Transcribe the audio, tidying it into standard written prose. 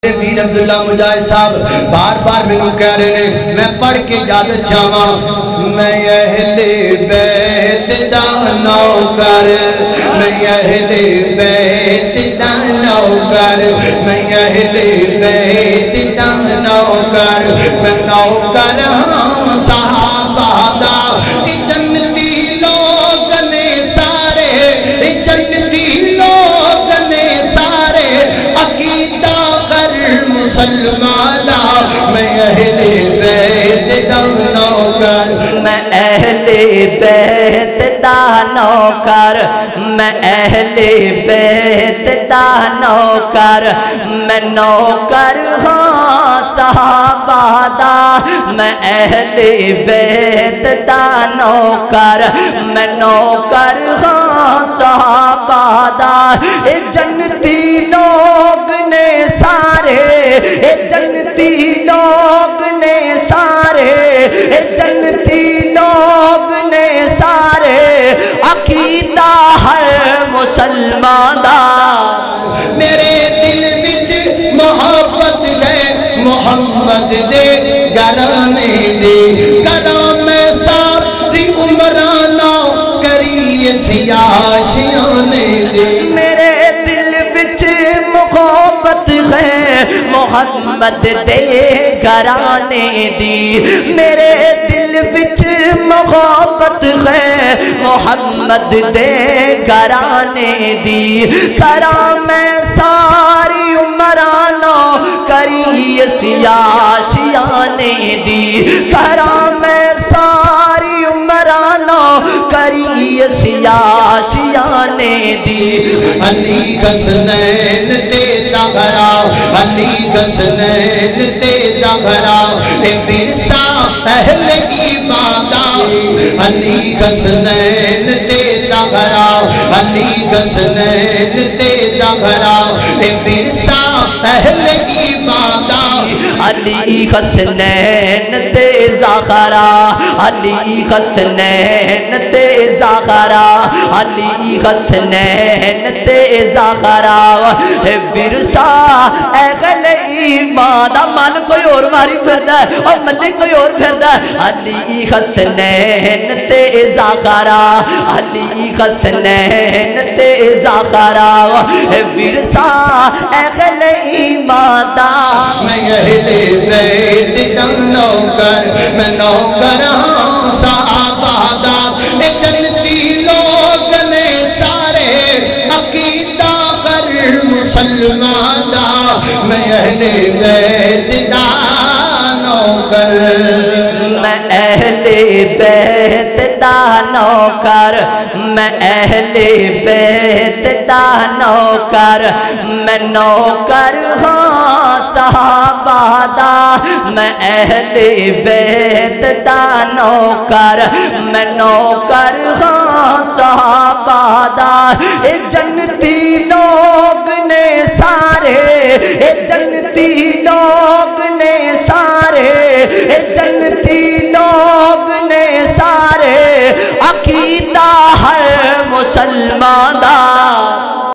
پیر عبداللہ مجاہد صاحب بار بار میں کہہ رہے ہیں میں پڑھ کے اجازت چاہواں میں اہل بیت دا نوکر میں اہل بیت دا نوکر میں اہل بیت دا نوکر میں نوکر ہوں صحابہ دا جنتی لوگ نے سارے جنتی لوگ نے سارے عقیدہ مسلمانہ میں اہل بیت دا نوکر میں اہل بیت دا نوکر میں اہل بیت دا نوکر میں نوکر ہاں صحابہ دا میں اہل بیت دا نوکر میں نوکر ہاں صحابہ دا جنتی لوگ نے سارے جنتی لوگ نے سارے جنتی لوگ نے سارے عقیدہ ہر مسلمان دا میرے دل وچ محبت ہے محمد دے گھرانے دی کلام ساری عمرانہ کری سیاشیانے دی میرے دل وچ محبت ہے محمد دے گھرانے دی میرے دل وچ محبت ہے محمد دے گھرانے دی کرام ساری عمرانہ کری سیاشیانے دی کرام ساری عمرانہ کری سیاشیانے دی علی غزنین تے زہرا علی غزنین تے زہرا اے ورثہ اہل عبادہ علی غزنین تے زہرا علی غزنین تے زہرا اے ورثہ اہل عبادہ علی حسنین تے زہرا علی حسنین تے زہرا علی حسنین تے زہرا ورثہ اہل ایمان من کوئی اور ماری پھردا ہے اور ملی کوئی اور پھردا ہے علی حسنین تے زہرا علی حسنین تے زہرا ورثہ اہل ایمان دا میں اہل بیت دا نوکر میں نوکر ہوں صحابہ دا جنتی لوگ نے سارے عقیدہ کر مسلمان دا میں اہل بیت دا نوکر میں اہل بیت دا نوکر میں اہل بیت دا نوکر میں نوکر ہاں صحابہ دا میں اہل بیت دا نوکر میں نوکر ہاں صحابہ دا جنتی لوگ نے سارے جنتی لوگ نے سارے جنتی لوگ نے سارے عقیدہ ہر مسلمان دا